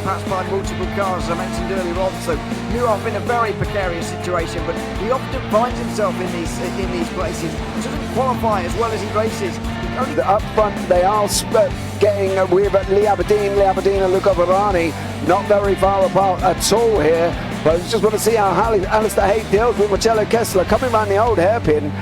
passed by multiple cars, as I mentioned earlier on, so Nurburgring in a very precarious situation, but he often finds himself in these places. He doesn't qualify as well as he races. Up front, they are getting with Lee Aberdeen and Luca Varani, not very far apart at all here. But I just want to see how Alistair Haight deals with Marcello Kessler coming around the old hairpin.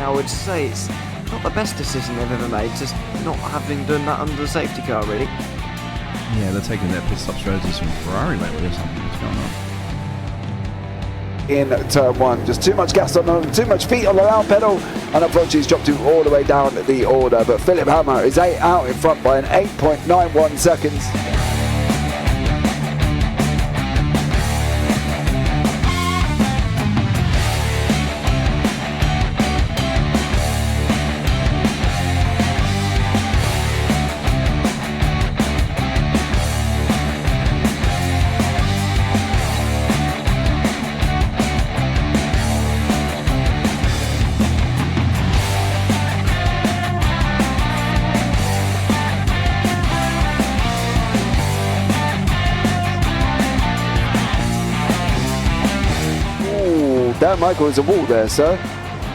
I would say it's not the best decision they've ever made, just not having done that under the safety car, really. Yeah, they're taking their pit stop strategies from Ferrari lately or something. What's going on? In turn one, just too much gas on them, too much feet on the round pedal, and unfortunately he's dropped him all the way down the order. But Philip Hammer is out in front by an 8.91 seconds. Dan Michael is a wall there, sir.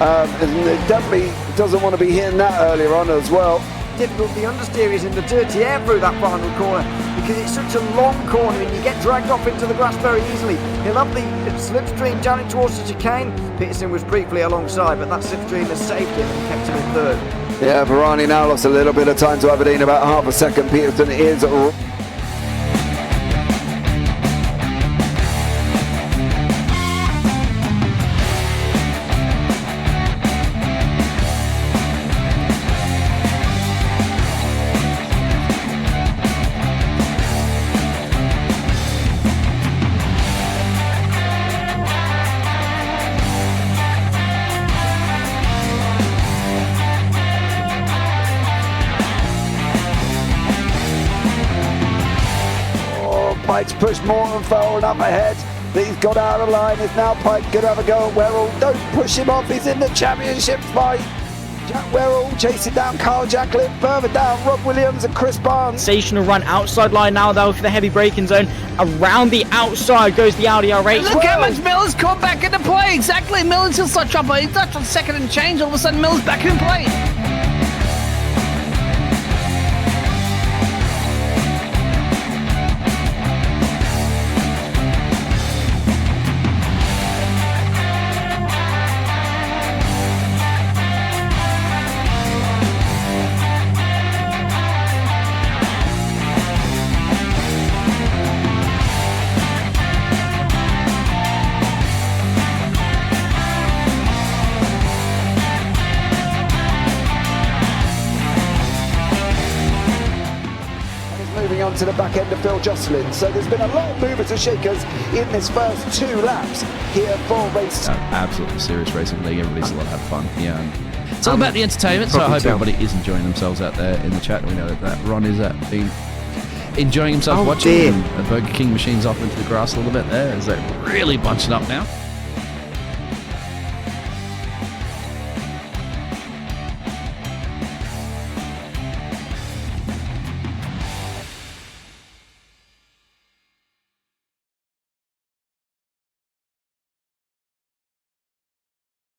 And definitely doesn't want to be hitting that earlier on as well. Difficult, the understeer is in the dirty air through that final corner because it's such a long corner and you get dragged off into the grass very easily. He'll have the slipstream down in towards the chicane. Peterson was briefly alongside, but that slipstream has saved him and kept him in third. Yeah, Varani now lost a little bit of time to Aberdeen, about half a second. Peterson is Pike's pushed Morton forward up ahead. He's got out of line. It's now Pike going to have a go at Werrell. Don't push him off. He's in the championship fight. Jack Werrell chasing down Carl Jacklin. Further down, Rob Williams and Chris Barnes. Sensational run outside line now though for the heavy braking zone. Around the outside goes the Audi R8. Look how much Miller's caught back into play. Exactly. Miller's still such trouble. He's touched on second and change. All of a sudden Miller's back in play. To the back end of Phil Jocelyn, so there's been a lot of movers and shakers in this first 2 laps here for race. Absolutely serious racing league. Everybody's allowed to have fun. Yeah, it's all about the entertainment. So I hope everybody is enjoying themselves out there in the chat. We know that Ron is been enjoying himself watching. And the Burger King machine's off into the grass a little bit there. Is that really bunching up now?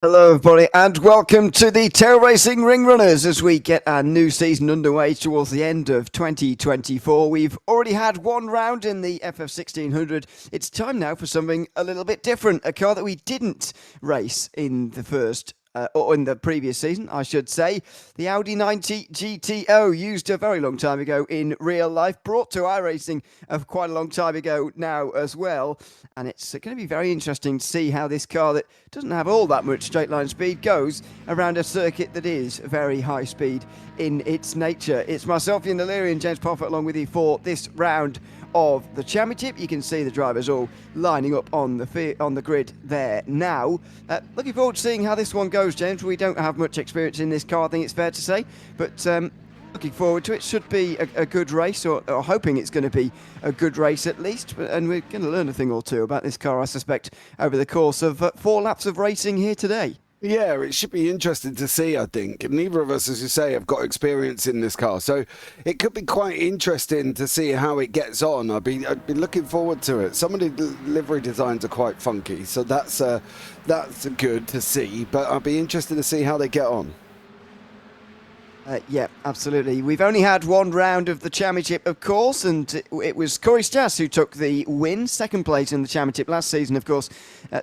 Hello everybody and welcome to the Tail Racing Ring Runners as we get our new season underway towards the end of 2024. We've already had one round in the FF1600. It's time now for something a little bit different, a car that we didn't race in the first or in the previous season, I should say. The Audi 90 GTO, used a very long time ago in real life, brought to iRacing quite a long time ago now as well. And it's going to be very interesting to see how this car that doesn't have all that much straight line speed goes around a circuit that is very high speed in its nature. It's myself, Ian O'Leary, and James Parfitt along with you for this round of the championship. You can see the drivers all lining up on the grid there now. Looking forward to seeing how this one goes, James. We don't have much experience in this car, I think it's fair to say, but looking forward to it. Should be a good race, or hoping it's going to be a good race at least, and we're going to learn a thing or two about this car, I suspect, over the course of 4 laps of racing here today. Yeah, it should be interesting to see, I think. Neither of us, as you say, have got experience in this car, so it could be quite interesting to see how it gets on. I'd be looking forward to it. Some of the livery designs are quite funky, so that's good to see, but I'd be interested to see how they get on. Yeah, absolutely. We've only had one round of the championship, of course, and it was Corey Stas who took the win. Second place in the championship last season, of course,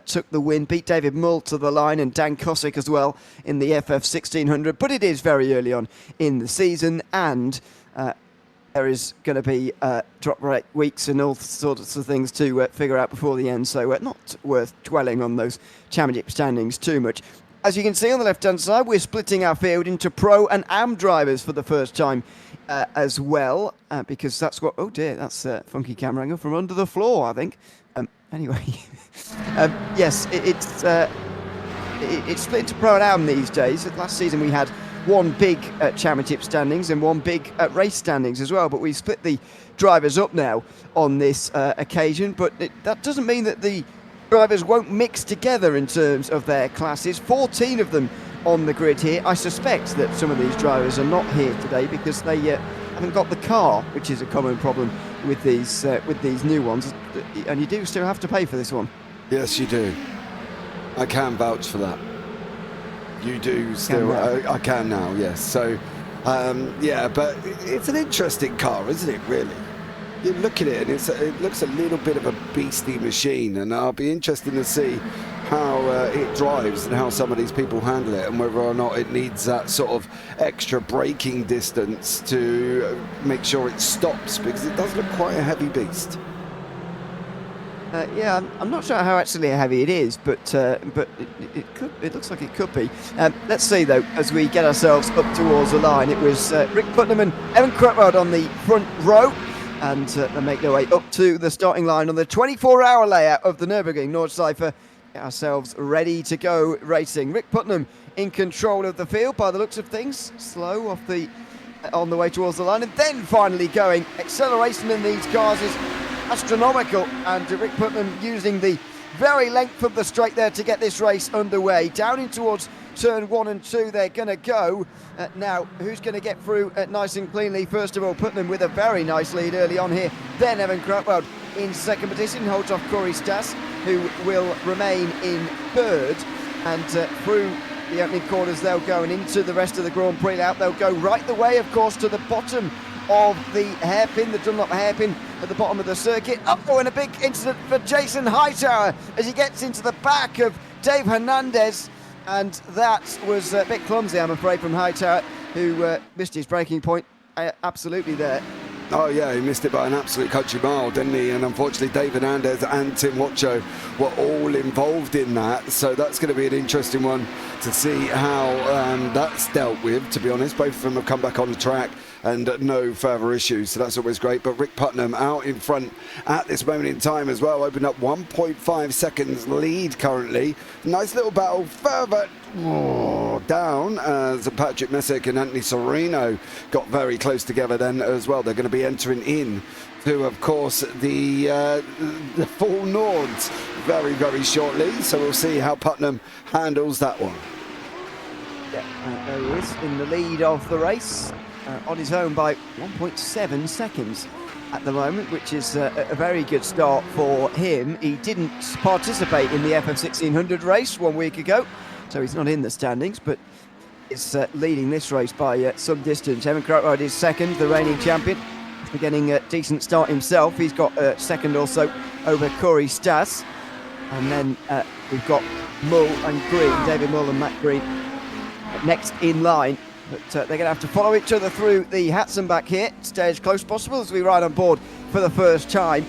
took the win, beat David Mull to the line and Dan Kosick as well in the FF 1600. But it is very early on in the season, and there is going to be drop rate weeks and all sorts of things to figure out before the end, so not worth dwelling on those championship standings too much. As you can see on the left-hand side, we're splitting our field into Pro and Am drivers for the first time as well, because that's what... Oh dear, that's a funky camera angle from under the floor, I think. Anyway, yes, it's split into Pro and Am these days. Last season we had one big championship standings and one big race standings as well, but we split the drivers up now on this occasion, but that doesn't mean that the drivers won't mix together in terms of their classes. 14 of them on the grid here. I suspect that some of these drivers are not here today because they haven't got the car, which is a common problem with these new ones. And you do still have to pay for this one. Yes, you do. I can vouch for that. You do still. I can now, yes. So, yeah, but it's an interesting car, isn't it, really? You look at it and it looks a little bit of a beastly machine, and I'll be interested to see how it drives and how some of these people handle it, and whether or not it needs that sort of extra braking distance to make sure it stops, because it does look quite a heavy beast. Yeah, I'm not sure how actually heavy it is, but it looks like it could be. Let's see though, as we get ourselves up towards the line. It was Rick Putnam and Ewan Crutchfield on the front row, and they make their way up to the starting line on the 24-hour layout of the Nurburgring Nordschleife. Get ourselves ready to go racing. Rick Putnam in control of the field by the looks of things, slow on the way towards the line, and then finally going. Acceleration in these cars is astronomical, and Rick Putnam using the very length of the straight there to get this race underway. Down in towards turn 1 and 2 they're going to go. Now, who's going to get through nice and cleanly? First of all, Putnam with a very nice lead early on here. Then Ewan Crutchfield in second position, holds off Corey Stas, who will remain in third. And through the opening quarters they'll go, and into the rest of the Grand Prix layout they'll go right the way, of course, to the bottom of the hairpin, the Dunlop hairpin at the bottom of the circuit. Oh, and a big incident for Jason Hightower as he gets into the back of Dave Hernandez, and that was a bit clumsy, I'm afraid, from Hightower, who missed his braking point absolutely there. Oh yeah, he missed it by an absolute country mile, didn't he? And unfortunately David Hernandez and Tim Watcho were all involved in that, so that's going to be an interesting one to see how that's dealt with, to be honest. Both of them have come back on the track and no further issues, so that's always great. But Rick Putnam out in front at this moment in time as well, opened up 1.5 seconds lead currently. Nice little battle further down as Patrick Messick and Anthony Sereno got very close together then as well. They're going to be entering in to, of course, the full Nords very, very shortly, so we'll see how Putnam handles that one. Yeah, there he is in the lead of the race, on his own by 1.7 seconds at the moment, which is a very good start for him. He didn't participate in the FF 1600 race 1 week ago, so he's not in the standings, but is leading this race by some distance. Ewan Crutchfield is second, the reigning champion, after getting a decent start himself. He's got second also over Corey Stas. And then we've got Mull and Green, David Mull and Matt Green next in line. But they're going to have to follow each other through the Hatson back here. Stay as close as possible as we ride on board for the first time.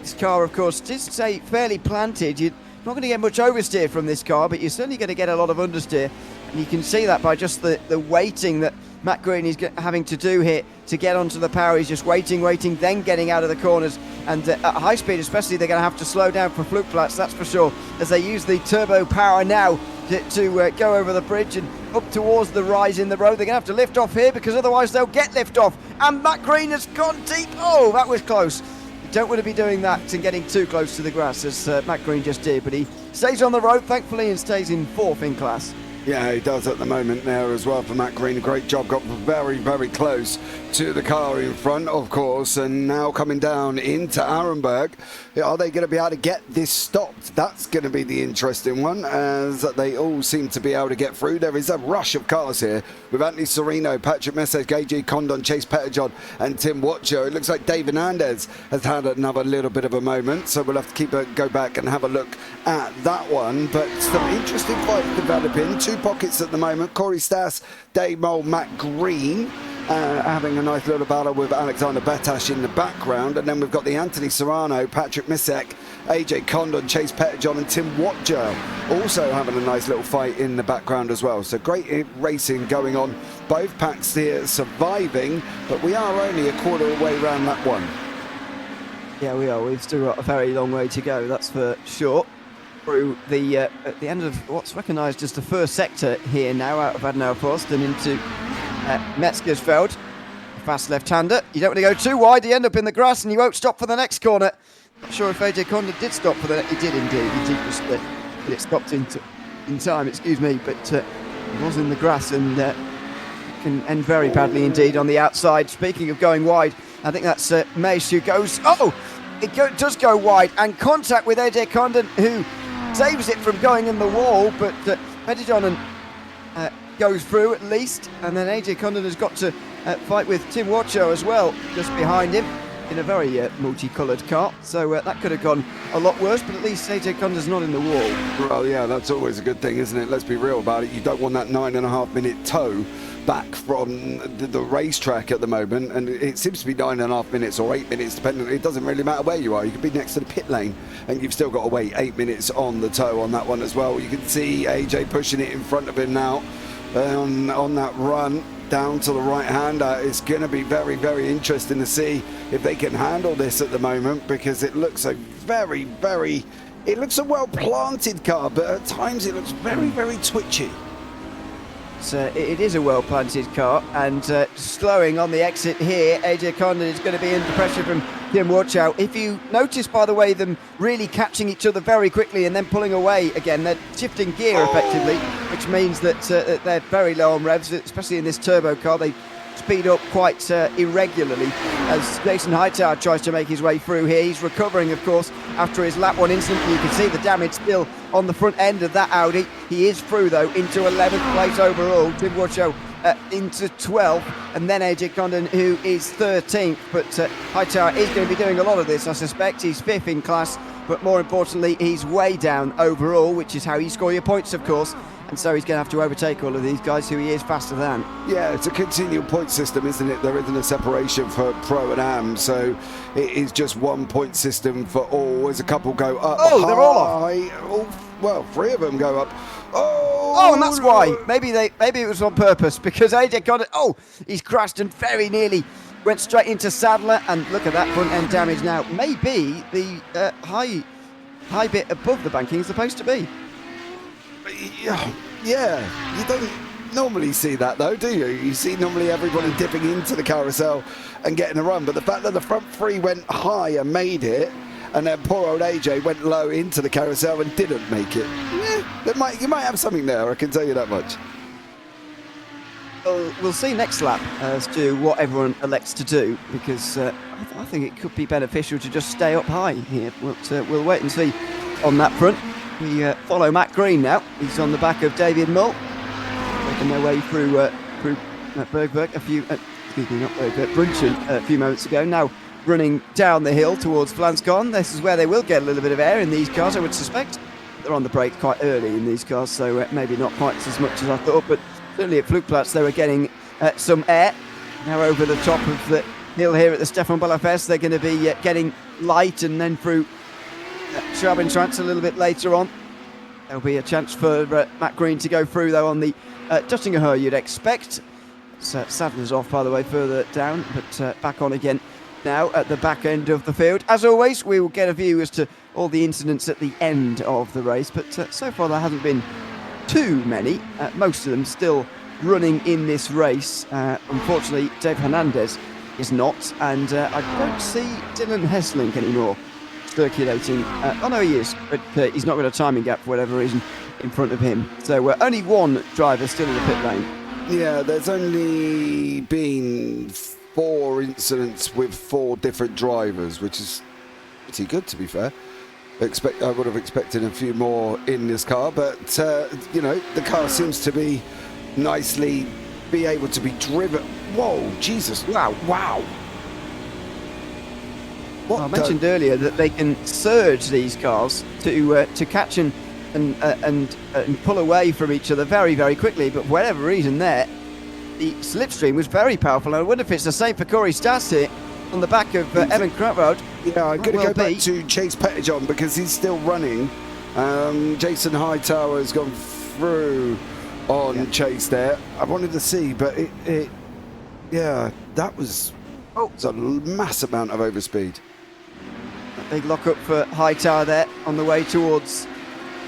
This car, of course, is say fairly planted. You're not going to get much oversteer from this car, but you're certainly going to get a lot of understeer. And you can see that by just the waiting that Matt Green is having to do here to get onto the power. He's just waiting, then getting out of the corners. And at high speed especially, they're going to have to slow down for Flugplatz, that's for sure, as they use the turbo power now to go over the bridge and up towards the rise in the road. They're going to have to lift off here because otherwise they'll get lift off. And Matt Green has gone deep. Oh, that was close. You don't want to be doing that and getting too close to the grass as Matt Green just did, but he stays on the road, thankfully, and stays in 4th in class. Yeah, he does at the moment there as well for Matt Green. A great job, got very, very close to the car in front, of course, and now coming down into Arenberg. Are they going to be able to get this stopped? That's going to be the interesting one, as they all seem to be able to get through. There is a rush of cars here with Anthony Serino, Patrick Messek, AJ Condon, Chase Petterjohn and Tim Watcher. It looks like David Hernandez has had another little bit of a moment, so we'll have to go back and have a look at that one. But some interesting fights developing. Two pockets at the moment. Corey Stas, Dave Mole, Matt Green having a nice little battle with Alexander Batash in the background, and then we've got the Anthony Serrano, Patrick Missek, AJ Condon, Chase Petterjohn and Tim Watcher also having a nice little fight in the background as well. So great racing going on, both packs here surviving, but we are only a quarter of the way around that one. Yeah, we are. We've still got a very long way to go, that's for sure. Through the at the end of what's recognised as the first sector here now, out of Adenauer Post and into Metzgersfeld. Fast left-hander. You don't want to go too wide. You end up in the grass and you won't stop for the next corner. Not sure if AJ Condon did stop for the... He did indeed. He did just get it stopped in time, excuse me, but he was in the grass and can end very badly indeed on the outside. Speaking of going wide, I think that's Meish who goes... Oh! It does go wide, and contact with AJ Condon, who saves it from going in the wall, but Petterjohn goes through at least, and then AJ Condon has got to fight with Tim Watcho as well, just behind him, in a very multicoloured car, so that could have gone a lot worse, but at least AJ Condon's not in the wall. Well, yeah, that's always a good thing, isn't it? Let's be real about it. You don't want that 9.5 minute tow back from the racetrack at the moment, and it seems to be 9.5 minutes or 8 minutes, depending. It doesn't really matter where you are. You could be next to the pit lane and you've still got to wait 8 minutes on the tow on that one as well. You can see AJ pushing it in front of him now on that run down to the right hander. It's going to be very, very interesting to see if they can handle this at the moment, because it looks a very, very, it looks a well planted car, but at times it looks very, very twitchy. It is a well-planted car, and slowing on the exit here, AJ Condon is going to be under pressure from Tim Watchow. If you notice, by the way, them really catching each other very quickly and then pulling away again, they're shifting gear effectively, which means that they're very low on revs, especially in this turbo car. They speed up quite irregularly as Jason Hightower tries to make his way through here. He's recovering, of course, after his lap one incident. You can see the damage still on the front end of that Audi. He is through, though, into 11th place overall. Tim Watchow into 12th, and then AJ Condon, who is 13th. But Hightower is going to be doing a lot of this, I suspect. He's 5th in class, but more importantly, he's way down overall, which is how you score your points, of course. And so he's going to have to overtake all of these guys who he is faster than. Yeah, it's a continual point system, isn't it? There isn't a separation for Pro and Am, so it is just 1 point system for all. As a couple go up. Oh, they're all off. Well, 3 of them go up. Oh, and that's why. Maybe it was on purpose, because AJ Condon, he's crashed and very nearly went straight into Sadler, and look at that front end damage now. Maybe the high bit above the banking is supposed to be. Yeah, you don't normally see that though, do you? You see normally everybody dipping into the carousel and getting a run, but the fact that the front 3 went high and made it, and then poor old AJ went low into the carousel and didn't make it. Yeah, you might have something there, I can tell you that much. Well, we'll see next lap as to what everyone elects to do, because I think it could be beneficial to just stay up high here. We'll wait and see on that front. We follow Matt Green now. He's on the back of David Mull, making their way through Brunchen a few moments ago. Now running down the hill towards Flanscon. This is where they will get a little bit of air in these cars, I would suspect. They're on the brake quite early in these cars, so maybe not quite as much as I thought, but certainly at Flugplatz they were getting some air. Now over the top of the hill here at the Stefan Ballafest, they're going to be getting light, and then through Schrabenschwanz a little bit later on. There'll be a chance for Matt Green to go through, though, on the Duttinger, you'd expect. Sadler's off, by the way, further down, but back on again now at the back end of the field. As always, we will get a view as to all the incidents at the end of the race, but so far there hasn't been too many. Most of them still running in this race. Unfortunately, Dave Hernandez is not, and I don't see Dylan Hesselink anymore circulating. Oh no, he is, but he's not got a timing gap for whatever reason in front of him. So only one driver still in the pit lane. Yeah, there's only been 4 incidents with 4 different drivers, which is pretty good, to be fair. I would have expected a few more in this car, but you know, the car seems to be nicely be able to be driven. Whoa, Jesus! Wow! What I mentioned earlier that they can surge these cars to catch and pull away from each other very, very quickly, but for whatever reason there, the slipstream was very powerful. I wonder if it's the same for Corey Stas here on the back of Evan Krautwald. Yeah, I'm going to go back to Chase Pettijohn because he's still running. Jason Hightower has gone through on Chase there. I wanted to see, but that was a massive amount of overspeed. A big lock-up for Hightower there on the way towards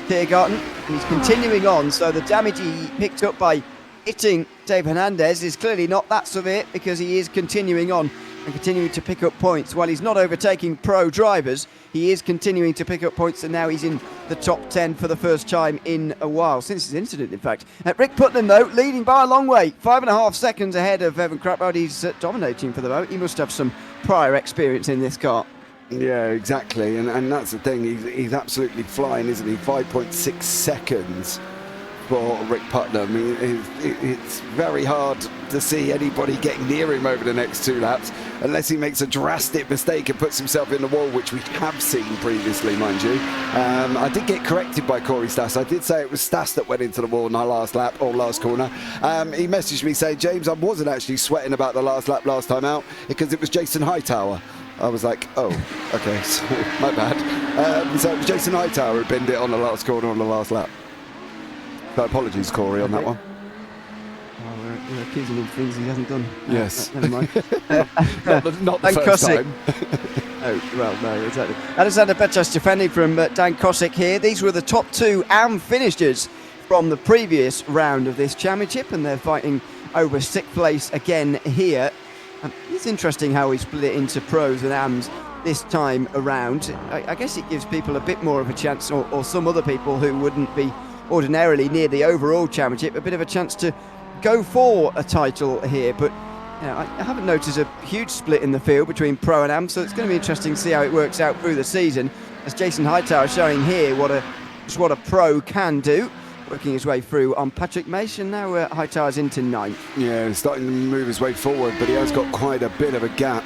Tiergarten. He's continuing on, so the damage he picked up by hitting Dave Hernandez is clearly not that severe, because he is continuing on and continuing to pick up points. While he's not overtaking pro drivers, he is continuing to pick up points, and now he's in the top 10 for the first time in a while, since his incident, in fact. Rick Putnam, though, leading by a long way, 5.5 seconds ahead of Evan Krautwald. He's dominating for the moment. He must have some prior experience in this car. Yeah, exactly, and that's the thing. He's absolutely flying, isn't he? 5.6 seconds for Rick Putnam. It's very hard to see anybody getting near him over the next 2 laps, unless he makes a drastic mistake and puts himself in the wall, which we have seen previously, mind you. I did get corrected by Corey Stas. I did say it was Stas that went into the wall in our last lap, or last corner. He messaged me saying, James, I wasn't actually sweating about the last lap last time out, because it was Jason Hightower. I was like, oh, okay, so my bad. So it was Jason Hightower who binned it on the last corner on the last lap. So apologies, Corey, on that one. Oh, we're accusing him of things he hasn't done. Yes. Never mind. not the first time. Oh, well, no, exactly. Alexander Petras defending from Dan Kosick here. These were the top 2 AM finishers from the previous round of this championship, and they're fighting over 6th place again here. It's interesting how we split it into pros and AMs this time around. I guess it gives people a bit more of a chance, or some other people who wouldn't be ordinarily near the overall championship, a bit of a chance to go for a title here. But I haven't noticed a huge split in the field between pro and AM, so it's going to be interesting to see how it works out through the season, as Jason Hightower showing here what a pro can do, working his way through on Patrick Maish, and now Hightower's into 9th. Yeah, he's starting to move his way forward, but he has got quite a bit of a gap.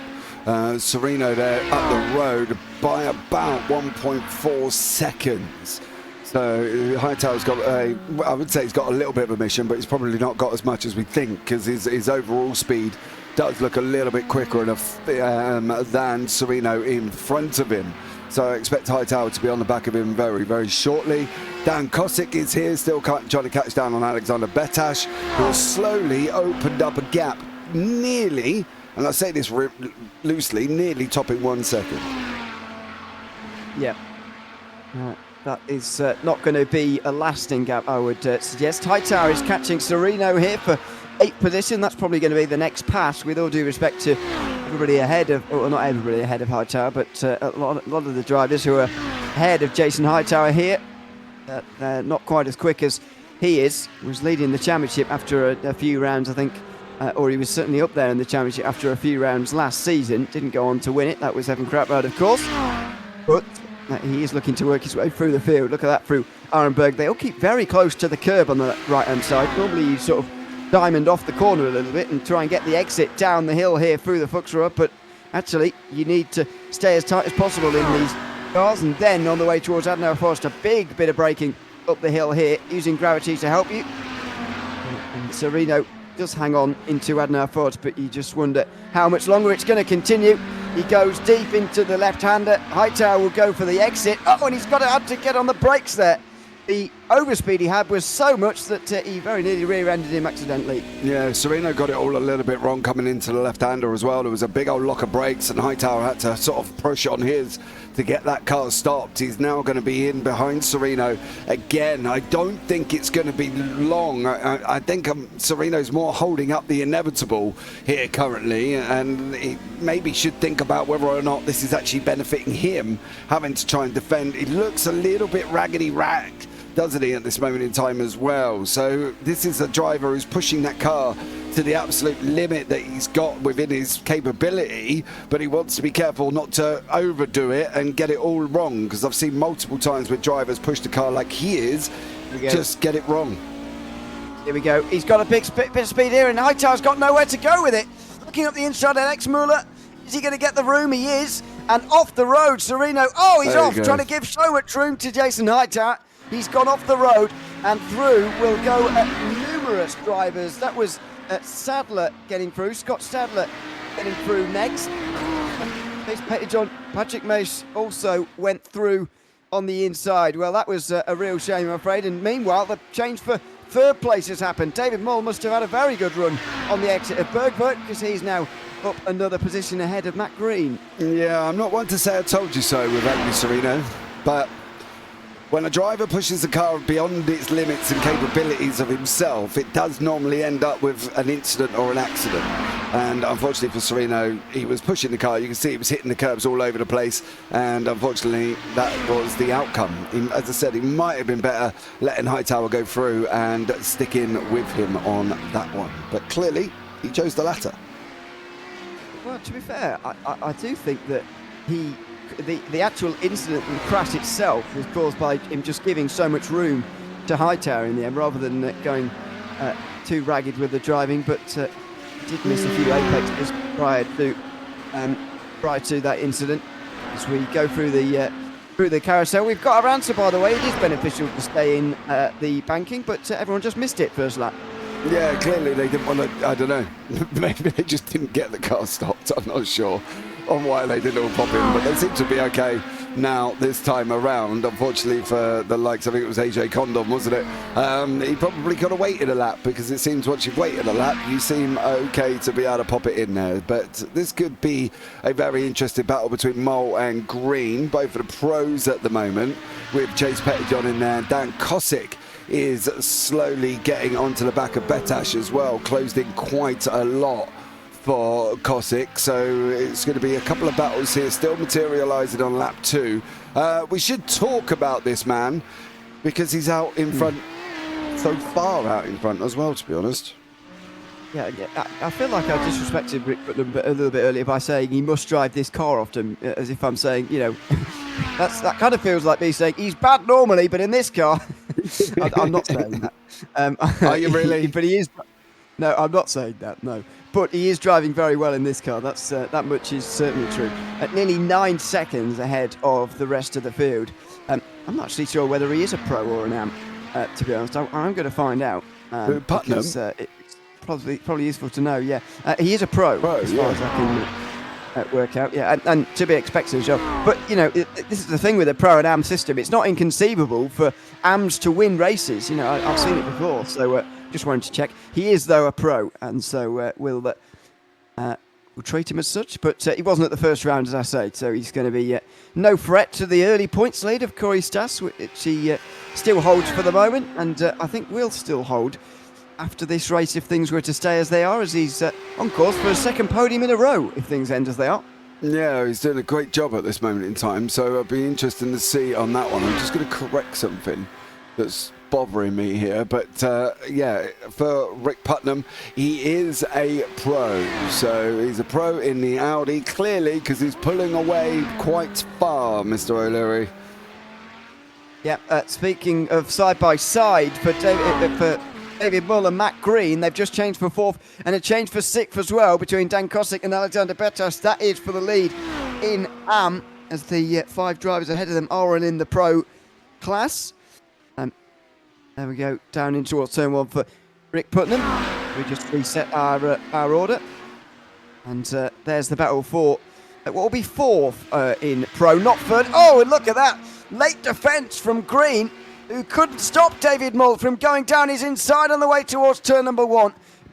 Sereno there up the road by about 1.4 seconds. So Hightower's got I would say he's got a little bit of a mission, but he's probably not got as much as we think, because his overall speed does look a little bit quicker than Sereno in front of him. So I expect Hightower to be on the back of him very, very shortly. Dan Kosick is here, still trying to catch down on Alexander Betash, who has slowly opened up a gap, nearly, and I say this loosely, nearly topping 1 second. Yeah. That is not going to be a lasting gap, I would suggest. Hightower is catching Sereno here for 8th position. That's probably going to be the next pass, with all due respect to everybody ahead of, well, not everybody ahead of Hightower, but a lot of the drivers who are ahead of Jason Hightower here. They're not quite as quick as he is. Was leading the championship after a few rounds, I think, or he was certainly up there in the championship after a few rounds last season. Didn't go on to win it. That was Evan Krautwald, of course. But he is looking to work his way through the field. Look at that through Arenberg. They all keep very close to the curb on the right-hand side. Normally you sort of diamond off the corner a little bit and try and get the exit down the hill here through the Fuchsruhe, but actually, you need to stay as tight as possible in these cars. And then on the way towards Adenauer Forest, a big bit of braking up the hill here, using gravity to help you. And Sereno does hang on into Adenauer Forest, but you just wonder how much longer it's going to continue. He goes deep into the left-hander. Hightower will go for the exit. Oh, and he's had to get on the brakes there. The overspeed he had was so much that he very nearly rear-ended him accidentally. Yeah, Sereno got it all a little bit wrong coming into the left-hander as well. There was a big old lock of brakes, and Hightower had to sort of push on his to get that car stopped. He's now going to be in behind Sereno again. I don't think it's going to be long. I think Sereno's more holding up the inevitable here currently, and he maybe should think about whether or not this is actually benefiting him, having to try and defend. He looks a little bit raggedy-ragged, doesn't he, at this moment in time as well? So this is a driver who's pushing that car to the absolute limit that he's got within his capability, but he wants to be careful not to overdo it and get it all wrong, because I've seen multiple times where drivers push the car like he is, just get it wrong. Here we go. He's got a bit of speed here, and Hightower's got nowhere to go with it. Looking up the inside of Exmuller. Is he going to get the room? He is. And off the road, Sereno. Oh, he's off, trying to give so much room to Jason Hightower. He's gone off the road, and through will go numerous drivers. That was Sadler getting through, Scott Sadler getting through next. Patrick Mace also went through on the inside. Well, that was a real shame, I'm afraid. And meanwhile, the change for third place has happened. David Mull must have had a very good run on the exit of Bergvert, because he's now up another position ahead of Matt Green. Yeah, I'm not one to say I told you so with Andy Sereno, but when a driver pushes the car beyond its limits and capabilities of himself, it does normally end up with an incident or an accident. And unfortunately for Sereno, he was pushing the car. You can see he was hitting the curbs all over the place, and unfortunately that was the outcome. As I said, he might have been better letting Hightower go through and sticking with him on that one. But clearly, he chose the latter. Well, to be fair, I do think that the actual incident and crash itself was caused by him just giving so much room to Hightower in the end, rather than going too ragged with the driving. But he did miss a few apexes prior to that incident. As we go through the carousel, we've got our answer, by the way. It is beneficial to stay in the banking, but everyone just missed it first lap. Yeah, clearly they didn't want to, I don't know, maybe they just didn't get the car stopped, I'm not sure on why they didn't all pop in, but they seem to be okay now this time around. Unfortunately for the likes, I think it was AJ Condon, wasn't it? He probably could have waited a lap, because it seems once you've waited a lap, you seem okay to be able to pop it in there. But this could be a very interesting battle between Mole and Green, both of the pros at the moment, with Chase Pettyjohn in there. Dan Kosick is slowly getting onto the back of Betash as well, closed in quite a lot for Kosick, so it's going to be a couple of battles here still materialising on lap 2. We should talk about this man, because he's out in front, so far out in front as well, to be honest. Yeah, I feel like I disrespected Rick Putnam a little bit earlier by saying he must drive this car often, as if I'm saying, you know, that kind of feels like me saying he's bad normally, but in this car, I'm not saying that. Are you really? But he is. No, I'm not saying that, no. But he is driving very well in this car. That's that much is certainly true. At nearly 9 seconds ahead of the rest of the field. I'm not actually sure whether he is a pro or an amp, to be honest. I'm going to find out. Putnam? Because, it's probably useful to know, yeah. He is a pro as far as I can work out, yeah. And to be expected as well. But, you know, this is the thing with a pro and AM system. It's not inconceivable for AMs to win races. You know, I've seen it before, so... just wanted to check. He is, though, a pro, and so we'll treat him as such. But he wasn't at the first round, as I say, so he's going to be no threat to the early points lead of Corey Stas, which he still holds for the moment, and I think will still hold after this race if things were to stay as they are, as he's on course for a second podium in a row if things end as they are. Yeah, he's doing a great job at this moment in time, so it'll be interesting to see on that one. I'm just going to correct something that's bothering me here, but yeah, for Rick Putnam, he is a pro, so he's a pro in the Audi, clearly, because he's pulling away quite far, Mr. O'Leary. Yeah, speaking of side by side, for David Mull and Matt Green. They've just changed for 4th and a change for 6th as well between Dan Kosick and Alexander Betas. That is for the lead in AM as the 5 drivers ahead of them are in the pro class. There we go, down in towards turn 1 for Rick Putnam. We just reset our order. And there's the battle for what will be 4th in pro, not 3rd. Oh, and look at that. Late defence from Green, who couldn't stop David Mull from going down his inside on the way towards turn number 1.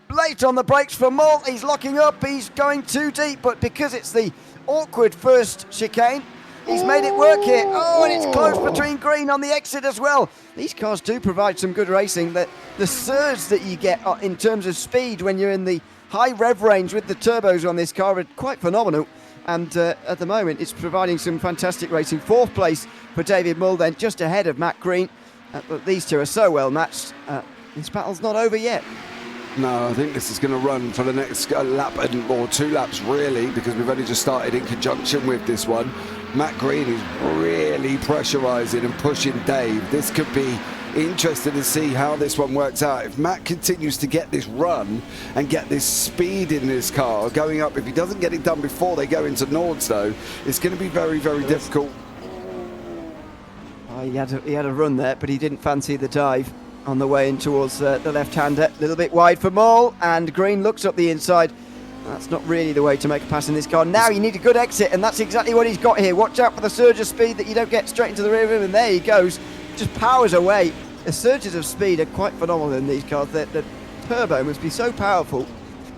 Late on the brakes for Mull. He's locking up. He's going too deep, but because it's the awkward first chicane, he's made it work here. Oh, and it's close between Green on the exit as well. These cars do provide some good racing. The surge that you get in terms of speed when you're in the high rev range with the turbos on this car are quite phenomenal. And at the moment, it's providing some fantastic racing. 4th place for David Mull then, just ahead of Matt Green. But these two are so well matched. This battle's not over yet. No, I think this is going to run for the next lap or 2 laps, really, because we've only just started in conjunction with this one. Matt Green is really pressurising and pushing Dave. This could be interesting to see how this one works out. If Matt continues to get this run and get this speed in this car going up, if he doesn't get it done before they go into Nords, though, it's going to be very, very difficult. Oh, he had a run there, but he didn't fancy the dive on the way in towards the left-hander. A little bit wide for Mull, and Green looks up the inside. That's not really the way to make a pass in this car. Now you need a good exit, and that's exactly what he's got here. Watch out for the surge of speed that you don't get straight into the rear of him, and there he goes. Just powers away. The surges of speed are quite phenomenal in these cars. The turbo must be so powerful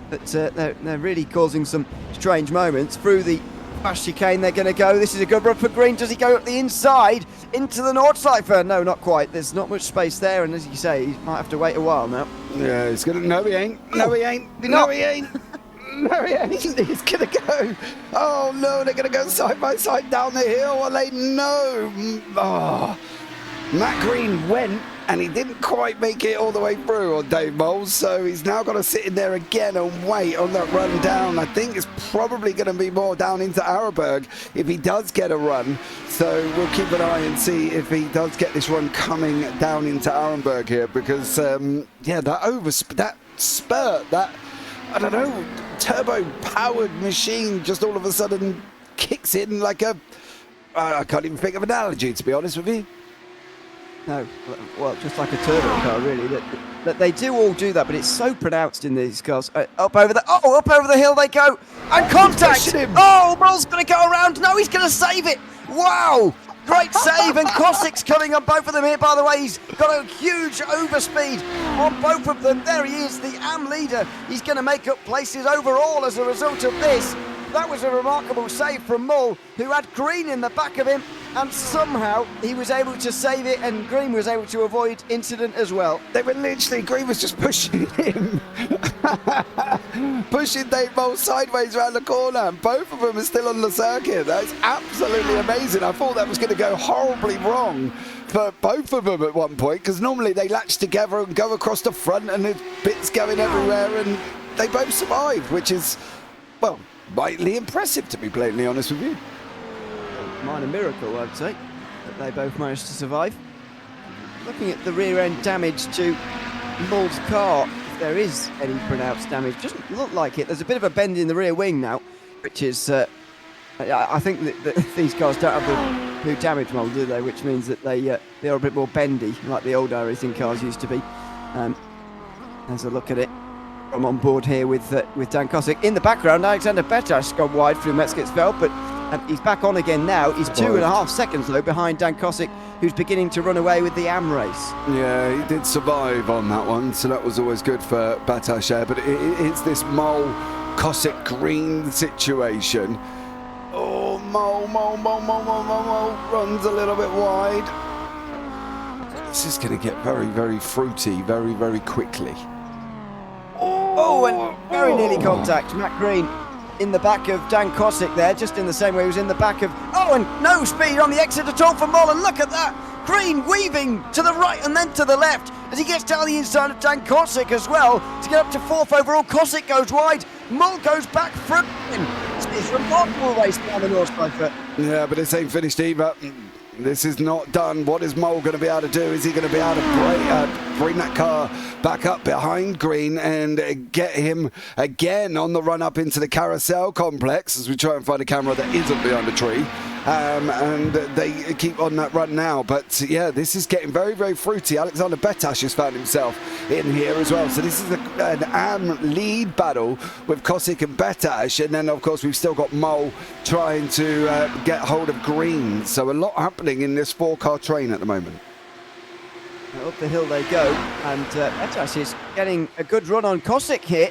that they're really causing some strange moments. Through the fast chicane they're going to go. This is a good run for Green. Does he go up the inside into the Nord Cypher? No, not quite. There's not much space there, and as you say, he might have to wait a while now. Yeah, he's going to... No, he ain't. No, he ain't. No, he ain't. No, he ain't. He's going to go. Oh, no, they're going to go side by side down the hill. Are they? No. Oh. Matt Green went, and he didn't quite make it all the way through on Dave Mull, so he's now got to sit in there again and wait on that run down. I think it's probably going to be more down into Araberg if he does get a run, so we'll keep an eye and see if he does get this run coming down into Araberg here, because yeah, that spurt, that, I don't know, turbo-powered machine just all of a sudden kicks in like a, I can't even think of an analogy, to be honest with you. No, well, just like a turbo car, really. That they do all do that, but it's so pronounced in these cars. Up over the hill they go, and contact. Oh, Mull's going to go around. No, he's going to save it. Wow, great save, and Kosick's coming on both of them here. By the way, he's got a huge overspeed on both of them. There he is, the AM leader. He's going to make up places overall as a result of this. That was a remarkable save from Mull, who had Green in the back of him, and somehow he was able to save it, and Green was able to avoid incident as well. They were literally, Green was just pushing him, pushing Dave Mull sideways around the corner, and both of them are still on the circuit. That's absolutely amazing. I thought that was going to go horribly wrong for both of them at one point, because normally they latch together and go across the front, and there's bits going everywhere, and they both survived, which is, well, mightily impressive, to be blatantly honest with you. Minor miracle, I'd say, that they both managed to survive. Looking at the rear end damage to Mull's car, if there is any pronounced damage, doesn't look like it. There's a bit of a bend in the rear wing now, which is, I think that these cars don't have the new damage model, do they? Which means that they are a bit more bendy, like the old iRacing cars used to be. There's a look at it. I'm on board here with Dan Kosick. In the background, Alexander Betas gone wide through Metzgertsfeld, but he's back on again now. He's 2.5 seconds, though, behind Dan Kosick, who's beginning to run away with the AM race. Yeah, he did survive on that one, so that was always good for Betas there, but it's this Mull, Kosick, Green situation. Oh, Mull runs a little bit wide. This is going to get very, very fruity very, very quickly. Oh, and very nearly contact. Matt Green in the back of Dan Kosick there, just in the same way he was in the back of... Oh, and no speed on the exit at all for Mull, and look at that! Green weaving to the right and then to the left as he gets down the inside of Dan Kosick as well to get up to 4th overall. Kosick goes wide, Mull goes back through him. It's a remarkable race down the North Cypher. Yeah, but this ain't finished either. This is not done. What is Mull going to be able to do? Is he going to be able to bring that car back up behind Green and get him again on the run up into the carousel complex as we try and find a camera that isn't behind a tree. And they keep on that run now. But yeah, this is getting very, very fruity. Alexander Betash has found himself in here as well. So this is an AM lead battle with Kosick and Betash. And then, of course, we've still got Mole trying to get hold of Green. So a lot happening in this 4-car train at the moment. Up the hill they go, and Betash is getting a good run on Kosick here.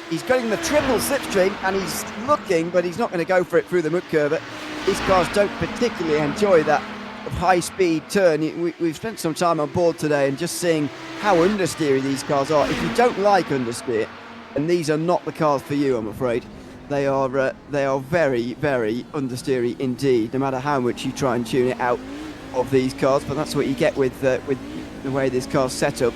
He's getting the triple slipstream, and he's looking, but he's not going to go for it through the mud curve. These cars don't particularly enjoy that high-speed turn. We've spent some time on board today and just seeing how understeery these cars are. If you don't like understeer, and these are not the cars for you, I'm afraid. They are very, very understeery indeed, no matter how much you try and tune it out of these cars. But that's what you get with the way this car's set up.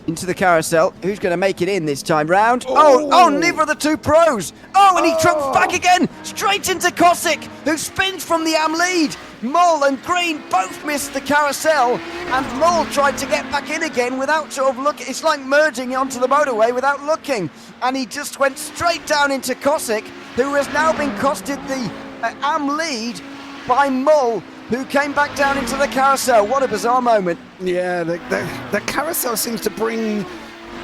Into the carousel. Who's going to make it in this time round? Oh, neither of the two pros. Oh, and he trumps back again, straight into Kosick, who spins from the AM lead. Mull and Green both missed the carousel, and Mull tried to get back in again without sort of looking. It's like merging onto the motorway without looking, and he just went straight down into Kosick, who has now been costed the AM lead by Mull, who came back down into the carousel. What a bizarre moment. Yeah, the carousel seems to bring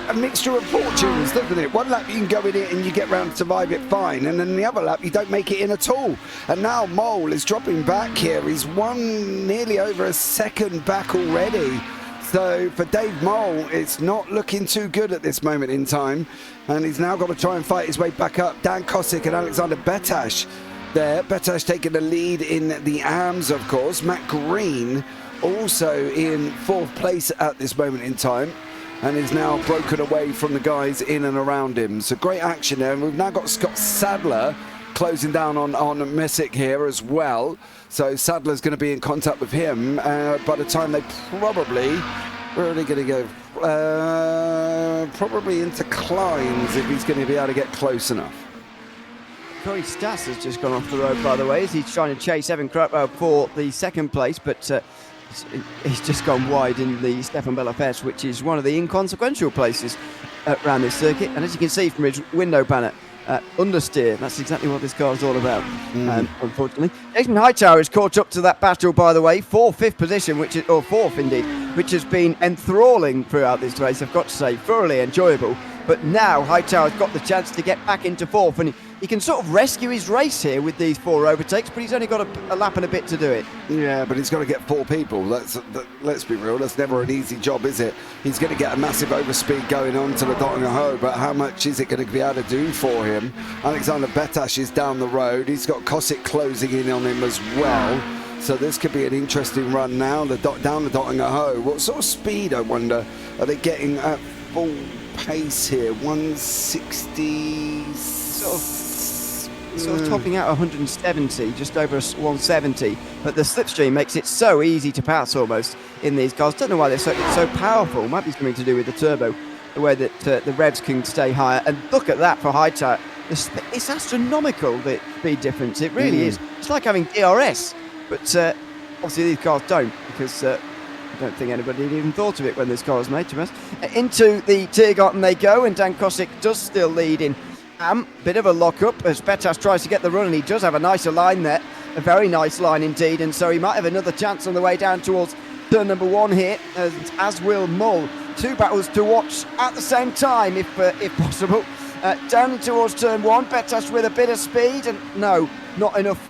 a mixture of fortunes, doesn't it? One lap you can go in it and you get round to survive it fine, and then the other lap you don't make it in at all. And now Mole is dropping back here. He's won nearly over a second back already. So for Dave Mole, it's not looking too good at this moment in time. And he's now got to try and fight his way back up. Dan Kosick and Alexander Betash there. Betash taking the lead in the AMs, of course. Matt Green also in 4th place at this moment in time, and is now broken away from the guys in and around him. So great action there. And we've now got Scott Sadler closing down on Messick here as well. So Sadler's going to be in contact with him by the time they probably, where are they going to go? Probably into Kleins if he's going to be able to get close enough. Corey Stas has just gone off the road, by the way, as he's trying to chase Evan Crutwell for the 2nd place, but he's just gone wide in the Stefan Belafes, which is one of the inconsequential places around this circuit. And as you can see from his window banner, understeer, that's exactly what this car is all about, unfortunately. Jason Hightower has caught up to that battle, by the way, 4th position, or 4th indeed, which has been enthralling throughout this race, I've got to say, thoroughly enjoyable. But now Hightower's got the chance to get back into 4th, and he can sort of rescue his race here with these 4 overtakes, but he's only got a lap and a bit to do it. Yeah, but he's got to get 4 people. Let's be real, that's never an easy job, is it? He's going to get a massive overspeed going on to the Dottingham, but how much is it going to be able to do for him? Alexander Betash is down the road. He's got Kosick closing in on him as well. So this could be an interesting run now, down the Dottingham. What sort of speed, I wonder, are they getting at full pace here? 160... Sort of topping out 170, just over 170, but the slipstream makes it so easy to pass almost in these cars. Don't know why they're so powerful. Might be something to do with the turbo, the way that the revs can stay higher. And look at that for Hightower. It's astronomical, the speed difference. It really is. It's like having DRS, but obviously these cars don't, because I don't think anybody had even thought of it when this car was made, to be honest. Into the Tiergarten they go, and Dan Kosick does still lead in. Bit of a lock-up as Betash tries to get the run, and he does have a nicer line there. A very nice line indeed, and so he might have another chance on the way down towards turn number 1 here, as will Mull. 2 battles to watch at the same time, if possible. Down towards turn 1, Betash with a bit of speed, and no, not enough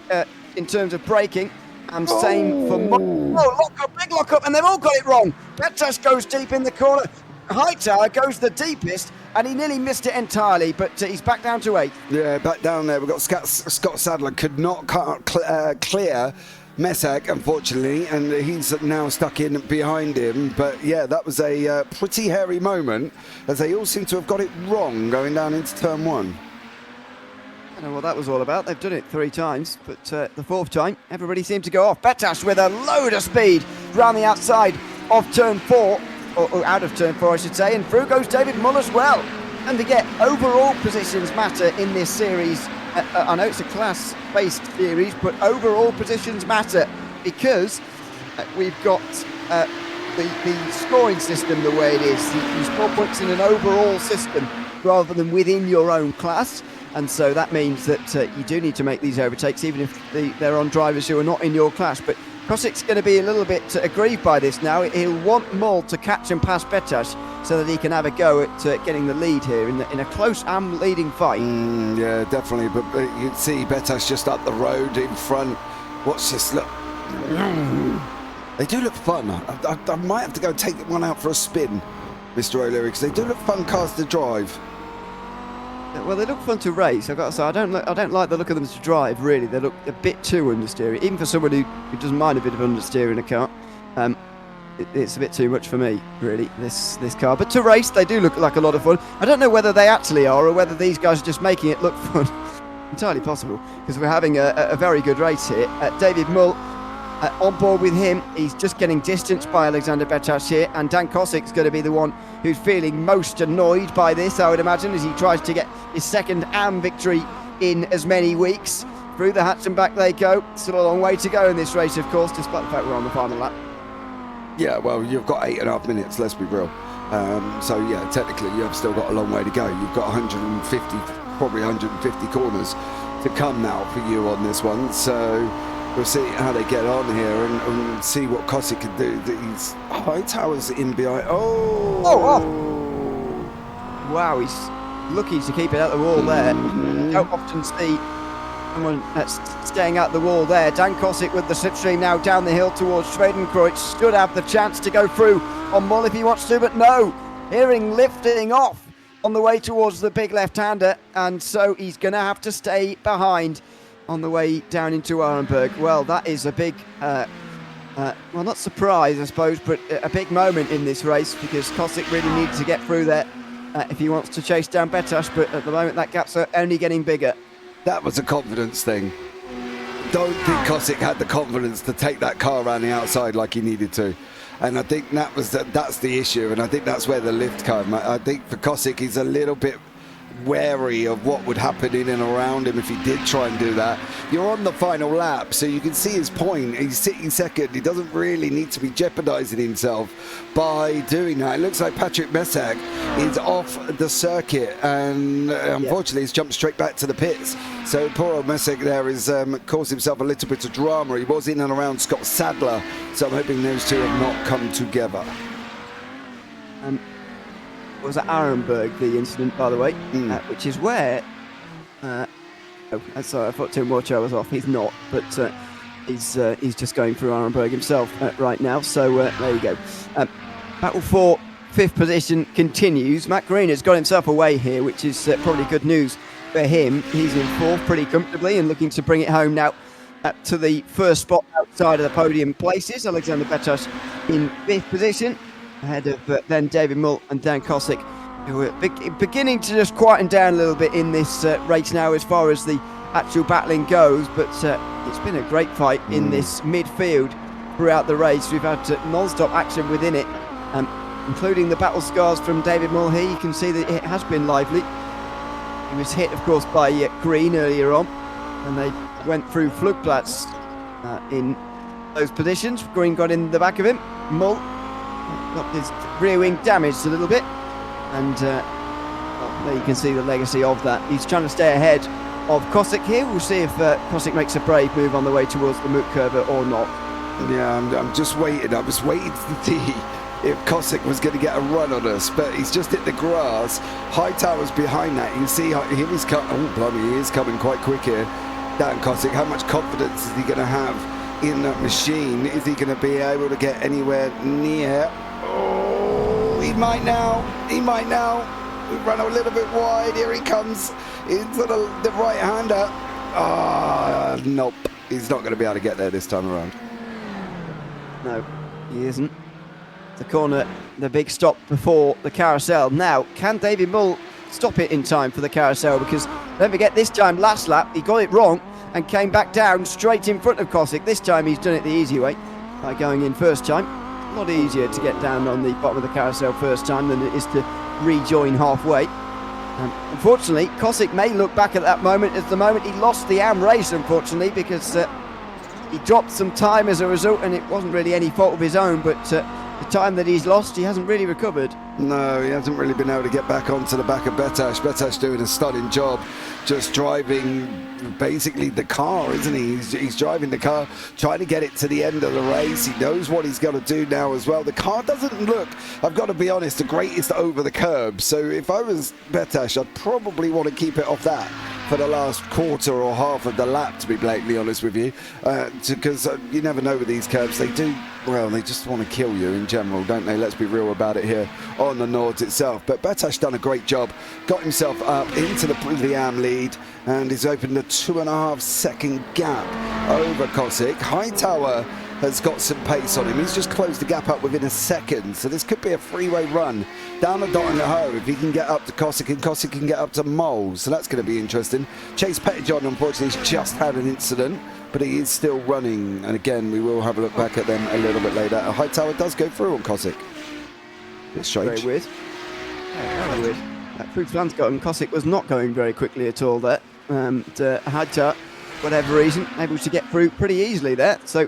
in terms of braking. And same for Mull. Oh, lock-up, big lock-up, and they've all got it wrong. Betash goes deep in the corner. Hightower goes the deepest, and he nearly missed it entirely, but he's back down to 8th. Yeah, back down there. We've got Scott Sadler, could not clear Messick, unfortunately, and he's now stuck in behind him. But yeah, that was a pretty hairy moment, as they all seem to have got it wrong going down into turn 1. I don't know what that was all about. They've done it 3 times, but the 4th time, everybody seemed to go off. Betash with a load of speed round the outside of turn 4. Or out of turn 4, I should say, and through goes David Mull as well. And again, overall positions matter in this series. I know it's a class-based series, but overall positions matter because we've got the scoring system the way it is. You score points in an overall system rather than within your own class. And so that means that you do need to make these overtakes, even if they're on drivers who are not in your class. But Kosik's going to be a little bit aggrieved by this now. He'll want Mull to catch and pass Bottas so that he can have a go at getting the lead here in a close and leading fight. Yeah, definitely. But you can see Bottas just up the road in front. Watch this, look. They do look fun. I might have to go take one out for a spin, Mr. O'Leary, because they do look fun cars to drive. Well, they look fun to race. I've got to say, I don't like the look of them to drive. Really, they look a bit too understeering. Even for someone who doesn't mind a bit of understeer in a car, it's a bit too much for me, really. This car. But to race, they do look like a lot of fun. I don't know whether they actually are or whether these guys are just making it look fun. Entirely possible, because we're having a very good race here. David Mull on board with him. He's just getting distanced by Alexander Bottas here, and Dan Kosik's going to be the one who's feeling most annoyed by this, I would imagine, as he tries to get his second AM victory in as many weeks. Through the hatch and back they go. Still a long way to go in this race, of course, despite the fact we're on the final lap. Yeah, well, you've got 8.5 minutes, let's be real. So, yeah, technically you have still got a long way to go. You've got 150, probably 150 corners to come now for you on this one. So we'll see how they get on here and see what Kosik can do. These Hightower's in behind. Oh! Wow, he's lucky to keep it out the wall there. You don't often see someone staying out the wall there. Dan Kosik with the slipstream now down the hill towards Schwedenkreuz. Should have the chance to go through on Mull if he wants to, but no. Hearing lifting off on the way towards the big left-hander, and so he's going to have to stay behind on the way down into Arenberg. Well, that is a big, well, not surprise, I suppose, but a big moment in this race, because Kosik really needs to get through there if he wants to chase down Bottas, but at the moment that gap's only getting bigger. That was a confidence thing. Don't think Kosik had the confidence to take that car around the outside like he needed to. And I think that's the issue, and I think that's where the lift came. I think for Kosik, he's a little bit wary of what would happen in and around him if he did try and do that. You're on the final lap, so you can see his point. He's sitting second. He doesn't really need to be jeopardizing himself by doing that. It looks like Patrick Messac is off the circuit, and unfortunately he's jumped straight back to the pits. So poor old Messac there has caused himself a little bit of drama. He was in and around Scott Sadler, so I'm hoping those two have not come together. It was at Arenberg, the incident, by the way, which is where... sorry, I thought Tim Warchow was off. He's not, but he's just going through Arenberg himself right now. So there you go. Battle for 5th position continues. Matt Green has got himself away here, which is probably good news for him. He's in 4th pretty comfortably and looking to bring it home now to the first spot outside of the podium places. Alexander Bottas in 5th position, ahead of then David Mull and Dan Kosik, who are beginning to just quieten down a little bit in this race now as far as the actual battling goes, but it's been a great fight in this midfield throughout the race. We've had non-stop action within it, including the battle scars from David Mull here. You can see that it has been lively. He was hit, of course, by Green earlier on, and they went through Flugplatz in those positions. Green got in the back of him. Mull got his rear wing damaged a little bit, and there you can see the legacy of that. He's trying to stay ahead of Kosik here. We'll see if Kosik makes a brave move on the way towards the Moot curve or not. Yeah, I'm just waiting. I was waiting to see if Kosik was going to get a run on us, but he's just hit the grass. Hightower's behind that. You can see him is coming. Oh, blimey, he is coming quite quick here. Dan Kosik, how much confidence is he going to have in that machine? Is he going to be able to get anywhere near? Oh, he might now. He might now. We've run a little bit wide. Here he comes into the right-hander. Nope. He's not going to be able to get there this time around. No, he isn't. The corner, the big stop before the carousel. Now, can David Mull stop it in time for the carousel? Because don't forget, this time last lap he got it wrong and came back down straight in front of Kosik. This time he's done it the easy way by going in first time. A lot easier to get down on the bottom of the carousel first time than it is to rejoin halfway. Unfortunately, Kosik may look back at that moment as the moment he lost the AM race, unfortunately, because he dropped some time as a result, and it wasn't really any fault of his own, but the time that he's lost, he hasn't really recovered. No, he hasn't really been able to get back onto the back of Betash. Betash doing a stunning job, just driving basically the car, isn't he? He's driving the car, trying to get it to the end of the race. He knows what he's got to do now as well. The car doesn't look, I've got to be honest, the greatest over the curb. So if I was Betash, I'd probably want to keep it off that for the last quarter or half of the lap, to be blatantly honest with you, because you never know with these curbs. They do, well, they just want to kill you in general, don't they? Let's be real about it here on the Nords itself. But Betash done a great job, got himself up into the AM lead, and he's opened a 2.5 second gap over Kosick. Hightower has got some pace on him. He's just closed the gap up within a second. So this could be a freeway run down the dot and the hoe if he can get up to Kosick, and Kosick can get up to Moles. So that's going to be interesting. Chase Pettyjohn, unfortunately, has just had an incident, but he is still running. And again, we will have a look back at them a little bit later. A Hightower does go through on Kosick. It's strange. Very weird. Very weird. Fuchs Lanscott and Kosick was not going very quickly at all there. Hightower, whatever reason, able to get through pretty easily there. So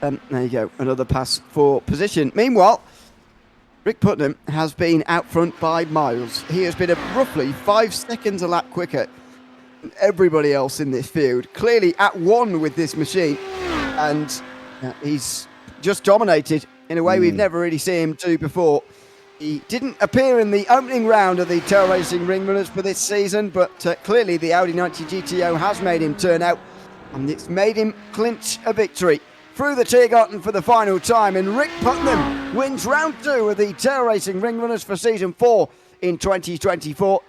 there you go, another pass for position. Meanwhile, Rick Putnam has been out front by miles. He has been roughly 5 seconds a lap quicker than everybody else in this field. Clearly at one with this machine, and he's just dominated in a way we've never really seen him do before. He didn't appear in the opening round of the Tail Racing Ring Runners for this season, but clearly the Audi 90 GTO has made him turn out, and it's made him clinch a victory through the Tiergarten for the final time, and Rick Putnam wins round 2 of the Tail Racing Ring Runners for season 4 in 2024.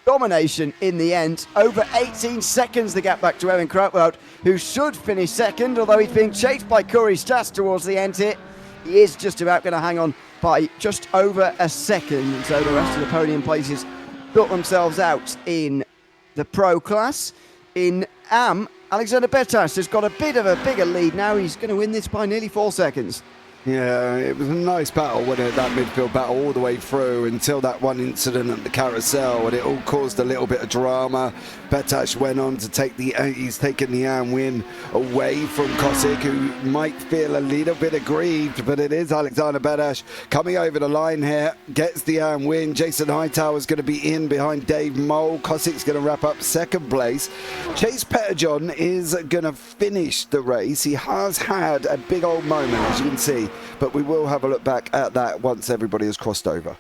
Domination in the end, over 18 seconds the gap back to Ewan Krautwald, who should finish second, although he's being chased by Curry Stas towards the end here. He is just about going to hang on by just over a second, and so the rest of the podium places built themselves out in the Pro class. In AM, Alexander Betash has got a bit of a bigger lead now. He's going to win this by nearly 4 seconds. Yeah, it was a nice battle, wasn't it? That midfield battle all the way through until that one incident at the carousel, and it all caused a little bit of drama. Betash went on to take he's taken the AM win away from Kosick, who might feel a little bit aggrieved, but it is Alexander Betash coming over the line here, gets the AM win. Jason Hightower's going to be in behind Dave Mole. Kosick's going to wrap up second place. Chase Pettyjohn is going to finish the race. He has had a big old moment, as you can see, but we will have a look back at that once everybody has crossed over.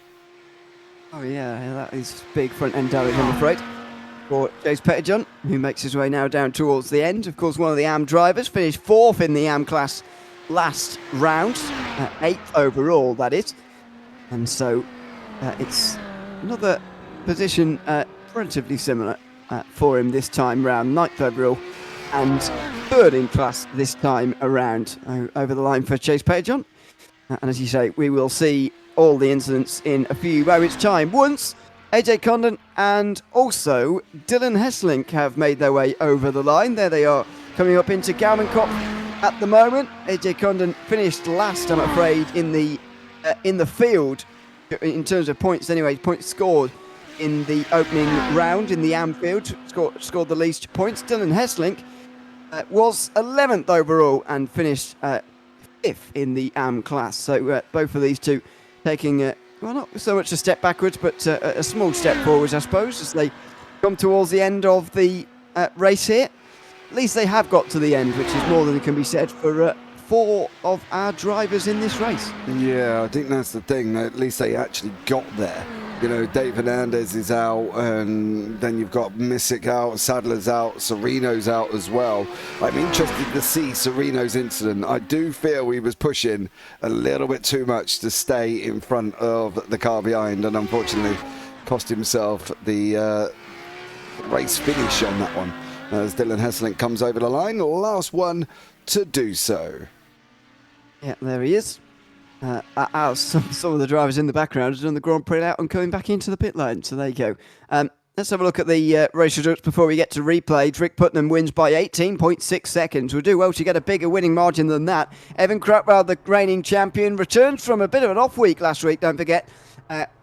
Oh yeah, that is big front end damage, I'm afraid, for Chase Pettyjohn, who makes his way now down towards the end. Of course, one of the AM drivers finished 4th in the AM class last round, 8th overall, that is. And so it's another position relatively similar for him this time round, 9th overall and 3rd in class this time around. Over the line for Chase Pettyjohn. And as you say, we will see all the incidents in a few moments' time. Once AJ Condon and also Dylan Hesslink have made their way over the line. There they are, coming up into Gaumenkopf at the moment. AJ Condon finished last, I'm afraid, in the field in terms of points. Anyway, points scored in the opening round in the AM field, scored the least points. Dylan Hesslink was 11th overall and finished 5th in the AM class. So both of these two taking, well, not so much a step backwards, but a small step forwards, I suppose, as they come towards the end of the race here. At least they have got to the end, which is more than can be said for 4 of our drivers in this race. Yeah, I think that's the thing. At least they actually got there. You know, Dave Hernandez is out, and then you've got Missick out, Sadler's out, Sereno's out as well. I'm interested to see Sereno's incident. I do feel he was pushing a little bit too much to stay in front of the car behind, and unfortunately cost himself the race finish on that one. As Dylan Hesslink comes over the line, last one to do so. Yeah, there he is. Some of the drivers in the background have done the Grand Prix out and coming back into the pit lane. So there you go. Let's have a look at the race results before we get to replay. Rick Putnam wins by 18.6 seconds. We'll do well to get a bigger winning margin than that. Evan Krautwald, the reigning champion, returns from a bit of an off week last week, don't forget.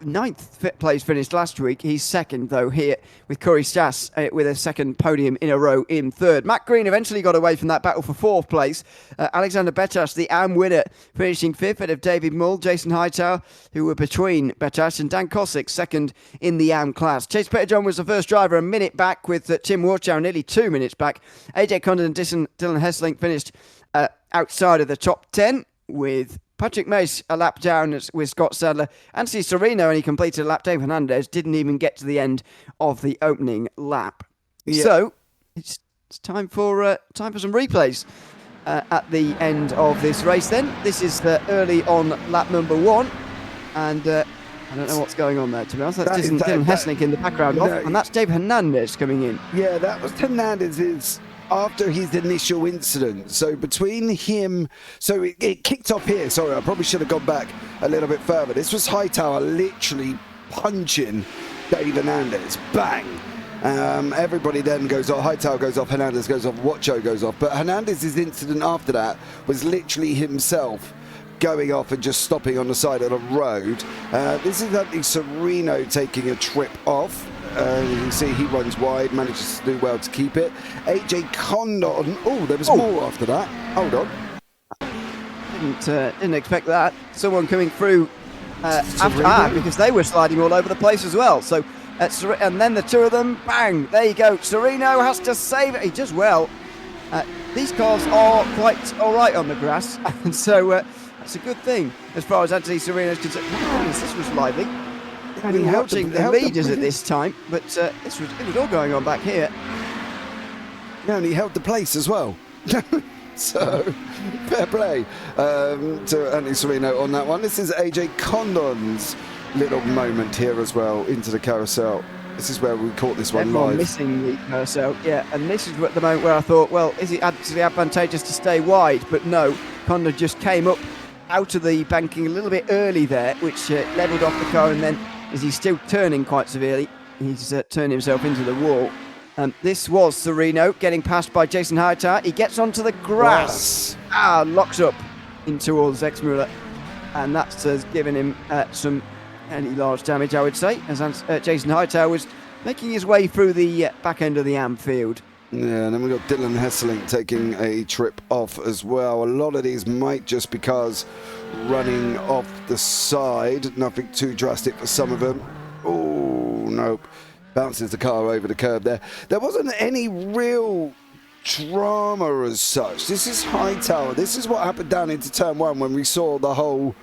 ninth place finished last week. He's second, though, here with Corey Stas with a second podium in a row in third. Matt Green eventually got away from that battle for fourth place. Alexander Betas, the AM winner, finishing fifth ahead of David Mull, Jason Hightower, who were between Betas, and Dan Kosick, second in the AM class. Chase Petterjohn was the first driver, a minute back, with Tim Warchow nearly 2 minutes back. AJ Condon and Dylan Hesselink finished outside of the top 10, with Patrick Mace a lap down with Scott Sadler. Anthony Serino only completed a lap. Dave Hernandez didn't even get to the end of the opening lap. Yeah. So it's time for some replays at the end of this race. Then this is early on lap number 1, and I don't know what's going on there, to be honest. That's Dylan Hesselink in the background, and that's Dave Hernandez coming in. Yeah, that was Hernandez's after his initial incident. So between him, so it kicked off here. Sorry, I probably should have gone back a little bit further. This was Hightower literally punching Dave Hernandez. Bang! Everybody then goes off. Hightower goes off, Hernandez goes off, Watcho goes off. But Hernandez's incident after that was literally himself going off and just stopping on the side of the road. This is Anthony Serino taking a trip off. You can see he runs wide, manages to do well to keep it. AJ Condon, there was more after that. Hold on. Didn't expect that. Someone coming through after because they were sliding all over the place as well. So, and then the two of them, bang, there you go. Serino has to save it. He does well. These cars are quite all right on the grass, and so that's a good thing as far as Anthony Serino is concerned. This was lively. We were watching the leaders at this time, but it was all going on back here. Yeah, and he held the place as well. So, fair play to Anthony Serino on that one. This is AJ Condon's little moment here as well into the carousel. This is where we caught this one live. Missing the carousel, yeah, and this is the moment where I thought, well, is it actually advantageous to stay wide? But no, Condon just came up out of the banking a little bit early there, which levelled off the car, and then as he's still turning quite severely, he's turned himself into the wall. This was Serino getting passed by Jason Hightower. He gets onto the grass, locks up in towards Exmuller, and that's given him some fairly large damage, I would say, as Jason Hightower was making his way through the back end of the AM field. Yeah, and then we've got Dylan Hesselink taking a trip off as well. A lot of these might just because running off the side. Nothing too drastic for some of them. Oh, nope. Bounces the car over the curb there. There wasn't any real drama as such. This is Hightower. This is what happened down into turn 1 when we saw the whole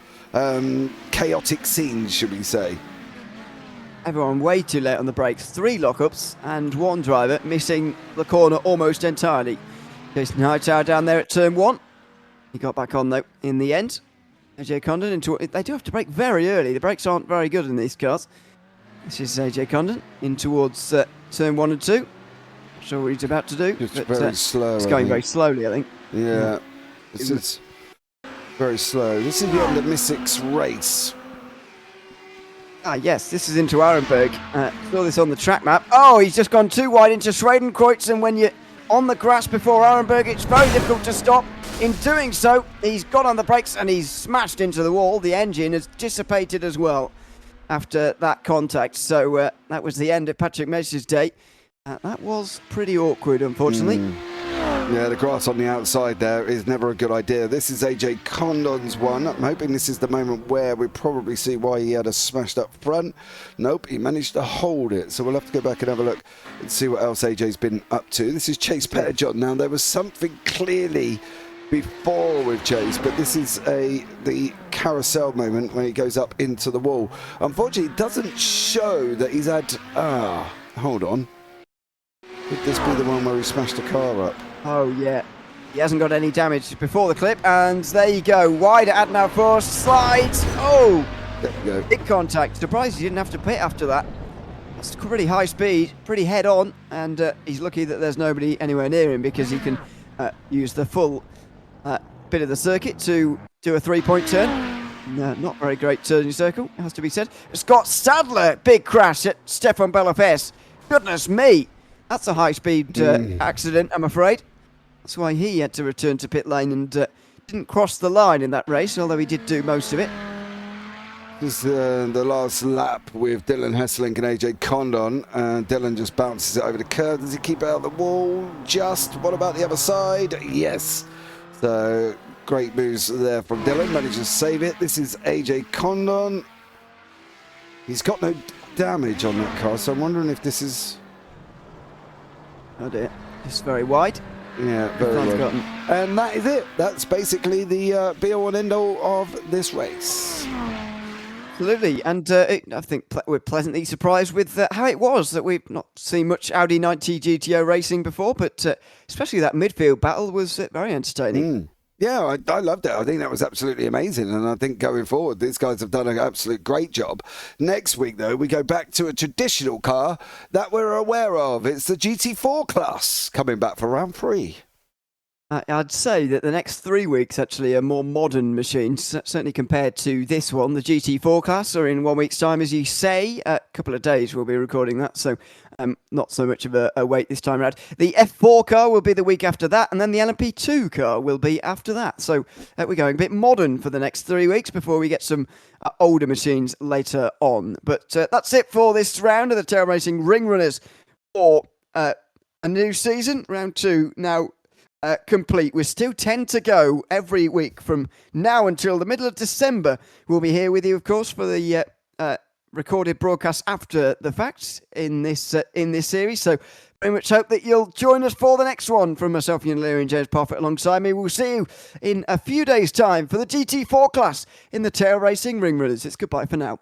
chaotic scene, should we say. Everyone way too late on the brakes. 3 lockups and 1 driver missing the corner almost entirely. Jason Hightower down there at turn 1. He got back on though in the end. AJ Condon into they do have to brake very early. The brakes aren't very good in these cars. This is AJ Condon in towards turn 1 and 2. Not sure what he's about to do. It's very slow. It's going very slowly, I think. Yeah. This is very slow. This is the end of Mysic's race. Yes, this is into Arenberg. Saw this on the track map. Oh, he's just gone too wide into Schradenkreuz, and when you're on the grass before Arenberg, it's very difficult to stop. In doing so, he's got on the brakes and he's smashed into the wall. The engine has dissipated as well after that contact. So that was the end of Patrick Mace's day. That was pretty awkward, unfortunately. Yeah, the grass on the outside there is never a good idea. This is AJ Condon's one. I'm hoping this is the moment where we probably see why he had a smashed up front. Nope, he managed to hold it. So we'll have to go back and have a look and see what else AJ's been up to. This is Chase Petterjohn. Now, there was something clearly before with Chase, but this is the carousel moment when he goes up into the wall. Unfortunately, it doesn't show that he's had... hold on. Could this be the one where he smashed the car up? Oh, yeah. He hasn't got any damage before the clip, and there you go. Wide at Adnan Force, slides. Oh! There you go. Big contact. Surprised he didn't have to pit after that. It's pretty high speed, pretty head on, and he's lucky that there's nobody anywhere near him because he can use the full bit of the circuit to do a 3-point turn. Not very great turning circle, it has to be said. Scott Sadler, big crash at Stefan Belafes. Goodness me! That's a high-speed accident, I'm afraid. That's why he had to return to pit lane and didn't cross the line in that race, although he did do most of it. This is the last lap with Dylan Hesselink and AJ Condon. Dylan just bounces it over the curve. Does he keep it out of the wall? Just. What about the other side? Yes. So great moves there from Dylan. Manages to save it. This is AJ Condon. He's got no damage on that car, so I'm wondering if this is... Oh dear. It's very wide. Yeah, very well. And that is it. That's basically the be-all and end-all of this race. Absolutely, and I think we're pleasantly surprised with how it was, that we've not seen much Audi 90 GTO racing before, but especially that midfield battle was very entertaining. Yeah, I loved it. I think that was absolutely amazing, and I think going forward, these guys have done an absolute great job. Next week, though, we go back to a traditional car that we're aware of. It's the GT4 class coming back for round 3. I'd say that the next 3 weeks actually are more modern machines, certainly compared to this one, the GT4 class, or in 1 week's time, as you say. A couple of days we'll be recording that, so not so much of a wait this time around. The F4 car will be the week after that, and then the LMP2 car will be after that. So we're going a bit modern for the next 3 weeks before we get some older machines later on. But that's it for this round of the Tail Racing Ring Runners for a new season, round 2 now complete. We're still 10 to go every week from now until the middle of December. We'll be here with you, of course, for the recorded broadcast after the fact in this series. So very much hope that you'll join us for the next one. From myself, Ewan and James Parfitt alongside me. We'll see you in a few days' time for the GT4 class in the Tail Racing Ring Runners. It's goodbye for now.